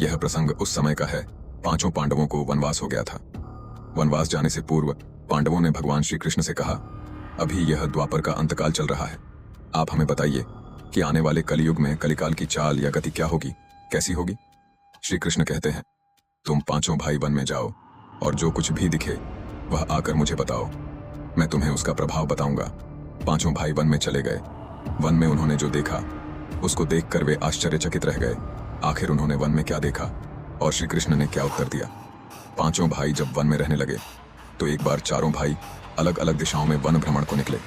यह प्रसंग उस समय का है, पांचों पांडवों को वनवास हो गया था। वनवास जाने से पूर्व पांडवों ने भगवान श्री कृष्ण से कहा, अभी यह द्वापर का अंतकाल चल रहा है, आप हमें बताइए कि आने वाले कलयुग में कलिकाल की चाल या गति क्या होगी, कैसी होगी। श्री कृष्ण कहते हैं, तुम पांचों भाई वन में जाओ और जो कुछ भी दिखे वह आकर मुझे बताओ, मैं तुम्हें उसका प्रभाव बताऊंगा। पांचों भाई वन में चले गए। वन में उन्होंने जो देखा उसको देखकर वे आश्चर्यचकित रह गए। आखिर उन्होंने वन में क्या देखा और श्री कृष्ण ने क्या उत्तर दिया। पांचों भाई जब वन में रहने लगे तो एक बार चारों भाई अलग अलग दिशाओं में वन भ्रमण को निकले।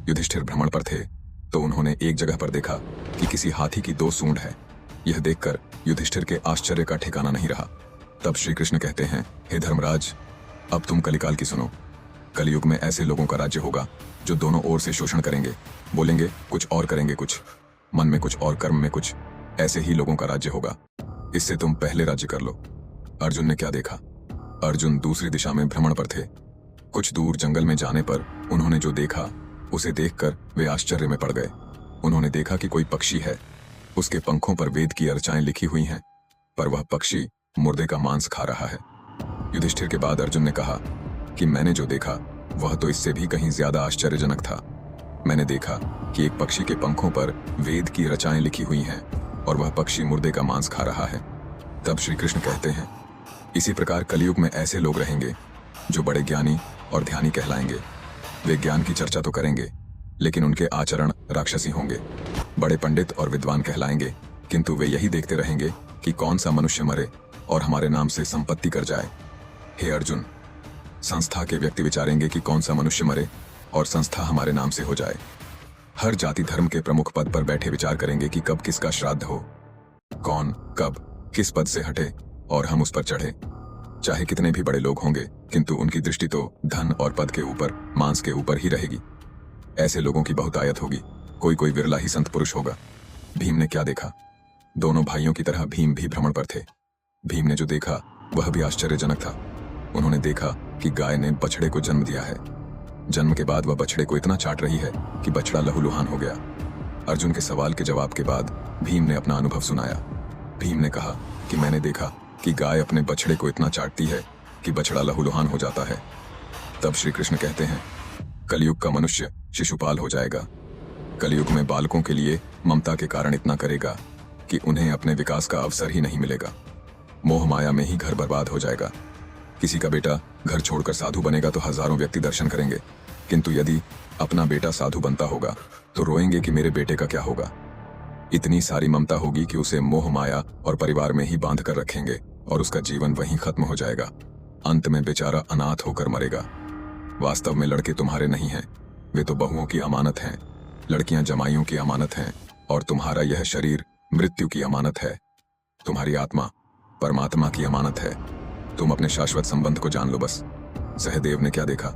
युधिष्ठिर भ्रमण पर थे तो उन्होंने एक जगह पर देखा कि किसी हाथी की 2 सूंड है। यह देखकर युधिष्ठिर के आश्चर्य का ठिकाना नहीं रहा। तब श्री कृष्ण कहते हैं, हे धर्मराज, अब तुम कलिकाल की सुनो। कलयुग में ऐसे लोगों का राज्य होगा जो दोनों ओर से शोषण करेंगे, बोलेंगे कुछ और करेंगे कुछ, मन में कुछ और कर्म में कुछ, ऐसे ही लोगों का राज्य होगा। इससे तुम पहले राज्य कर लो। अर्जुन ने क्या देखा। अर्जुन दूसरी दिशा में भ्रमण पर थे। कुछ दूर जंगल में जाने पर उन्होंने जो देखा उसे देखकर वे आश्चर्य में पड़ गए। उन्होंने देखा कि कोई पक्षी है, उसके पंखों पर वेद की अर्चाएं लिखी हुई हैं, पर वह पक्षी मुर्दे का मांस खा रहा है। युधिष्ठिर के बाद अर्जुन ने कहा कि मैंने जो देखा वह तो इससे भी कहीं ज्यादा आश्चर्यजनक था। मैंने देखा कि एक पक्षी के पंखों पर वेद की रचाएं लिखी हुई हैं और वह पक्षी मुर्दे का मांस खा रहा है। तब श्री कृष्ण कहते हैं, इसी प्रकार कलयुग में ऐसे लोग रहेंगे जो बड़े ज्ञानी और ध्यानी कहलाएंगे। वे ज्ञान की चर्चा तो करेंगे लेकिन उनके आचरण राक्षसी होंगे। बड़े पंडित और विद्वान कहलाएंगे किंतु वे यही देखते रहेंगे कि कौन सा मनुष्य मरे और हमारे नाम से संपत्ति कर जाए। हे अर्जुन, संस्था के व्यक्ति विचारेंगे कि कौन सा मनुष्य मरे और संस्था हमारे नाम से हो जाए। हर जाति धर्म के प्रमुख पद पर बैठे विचार करेंगे कि कब किसका श्राद्ध हो, कौन कब किस पद से हटे और हम उस पर चढ़े। चाहे कितने भी बड़े लोग होंगे किंतु उनकी दृष्टि तो धन और पद के ऊपर, मांस के ऊपर ही रहेगी। ऐसे लोगों की बहुतायत होगी, कोई कोई विरला ही संत पुरुष होगा। भीम ने क्या देखा। दोनों भाइयों की तरह भीम भी भ्रमण पर थे। भीम ने जो देखा वह भी आश्चर्यजनक था। उन्होंने देखा कि गाय ने बछड़े को जन्म दिया है। जन्म के बाद वह बछड़े को इतना चाट रही है कि बछड़ा लहूलुहान हो गया। अर्जुन के सवाल के जवाब के बाद भीम ने अपना अनुभव सुनाया। भीम ने कहा कि मैंने देखा कि गाय अपने बछड़े को इतना चाटती है कि बछड़ा लहूलुहान हो जाता है। तब श्री कृष्ण कहते हैं, कलयुग का मनुष्य शिशुपाल हो जाएगा। कलयुग में बालकों के लिए ममता के कारण इतना करेगा कि उन्हें अपने विकास का अवसर ही नहीं मिलेगा। मोह माया में ही घर बर्बाद हो जाएगा। किसी का बेटा घर छोड़कर साधु बनेगा तो हजारों व्यक्ति दर्शन करेंगे, किंतु यदि अपना बेटा साधु बनता होगा तो रोएंगे कि मेरे बेटे का क्या होगा। इतनी सारी ममता होगी कि उसे मोह माया और परिवार में ही बांध कर रखेंगे और उसका जीवन वहीं खत्म हो जाएगा। अंत में बेचारा अनाथ होकर मरेगा। वास्तव में लड़के तुम्हारे नहीं हैं, वे तो बहुओं की अमानत हैं। लड़कियां जमाइयों की अमानत हैं और तुम्हारा यह शरीर मृत्यु की अमानत है। तुम्हारी आत्मा परमात्मा की अमानत है। तुम अपने शाश्वत संबंध को जान लो बस। सहदेव ने क्या देखा।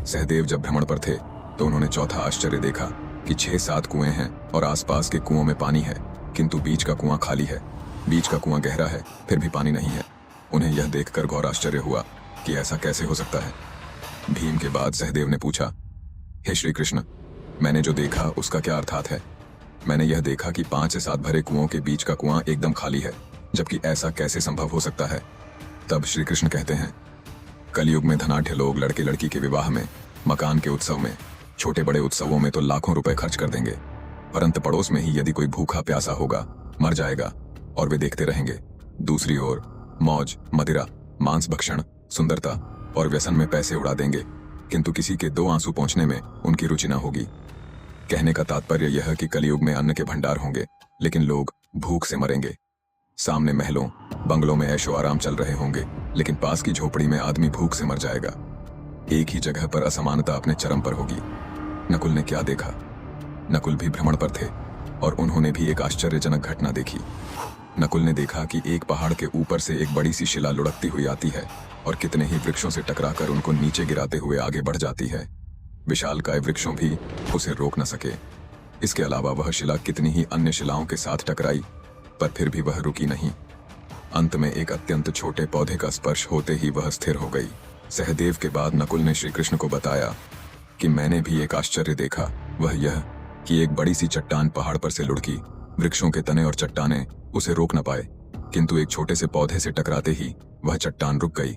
सहदेव जब भ्रमण पर थे तो उन्होंने चौथा आश्चर्य देखा कि 6-7 कुएं हैं और आसपास के कुओं में पानी है, किंतु बीच का कुआं खाली है। बीच का कुआं गहरा है फिर भी पानी नहीं है। उन्हें यह देखकर घोर आश्चर्य हुआ कि ऐसा कैसे हो सकता है। भीम के बाद सहदेव ने पूछा, हे श्री कृष्ण, मैंने जो देखा उसका क्या अर्थात है। मैंने यह देखा कि 5 से 7 भरे कुओं के बीच का कुआं एकदम खाली है, जबकि ऐसा कैसे संभव हो सकता है। तब श्री कृष्ण कहते हैं, कलयुग में धनाढ्य लोग लड़के लड़की के विवाह में, मकान के उत्सव में, छोटे बड़े उत्सवों में तो लाखों रुपए खर्च कर देंगे, परंतु पड़ोस में ही यदि कोई भूखा प्यासा होगा, मर जाएगा और वे देखते रहेंगे। दूसरी ओर मौज, मदिरा, मांस भक्षण, सुंदरता और व्यसन में पैसे उड़ा देंगे, किंतु किसी के 2 आंसू पहुंचने में उनकी रुचि न होगी। कहने का तात्पर्य यह कि कलयुग में अन्न के भंडार होंगे लेकिन लोग भूख से मरेंगे। सामने महलों बंगलों में ऐशो आराम चल रहे होंगे लेकिन पास की झोपड़ी में आदमी भूख से मर जाएगा। एक ही जगह पर असमानता अपने चरम पर होगी। नकुल ने क्या देखा। नकुल भी भ्रमण पर थे और उन्होंने भी एक आश्चर्यजनक घटना देखी। नकुल ने देखा कि एक पहाड़ के ऊपर से एक बड़ी सी शिला लुढ़कती हुई आती है और कितने ही वृक्षों से टकराकर उनको नीचे गिराते हुए आगे बढ़ जाती है। विशालकाय वृक्षों भी उसे रोक न सके। इसके अलावा वह शिला कितनी ही अन्य शिलाओं के साथ टकराई पर फिर भी वह रुकी नहीं। अंत में एक अत्यंत छोटे पौधे का स्पर्श होते ही वह स्थिर हो गई। सहदेव के बाद नकुल ने श्री कृष्ण को बताया कि मैंने भी एक आश्चर्य देखा। वह यह कि एक बड़ी सी चट्टान पहाड़ पर से लुढ़की। वृक्षों के तने और चट्टानें उसे रोक न पाए। किंतु एक छोटे से पौधे से टकराते ही वह चट्टान रुक गई।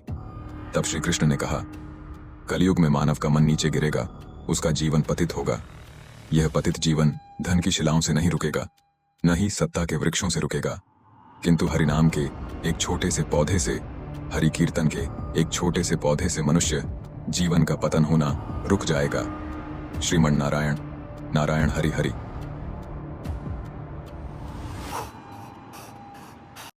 तब श्री कृष्ण ने कहा, कलयुग में मानव का मन नीचे गिरेगा, उसका जीवन पतित होगा। यह पतित जीवन धन की शिलाओं से नहीं रुकेगा, न ही सत्ता के वृक्षों से रुकेगा, किंतु हरिनाम के एक छोटे से पौधे से, हरि कीर्तन के एक छोटे से पौधे से मनुष्य जीवन का पतन होना रुक जाएगा। श्रीमन नारायण। नारायण हरि हरि।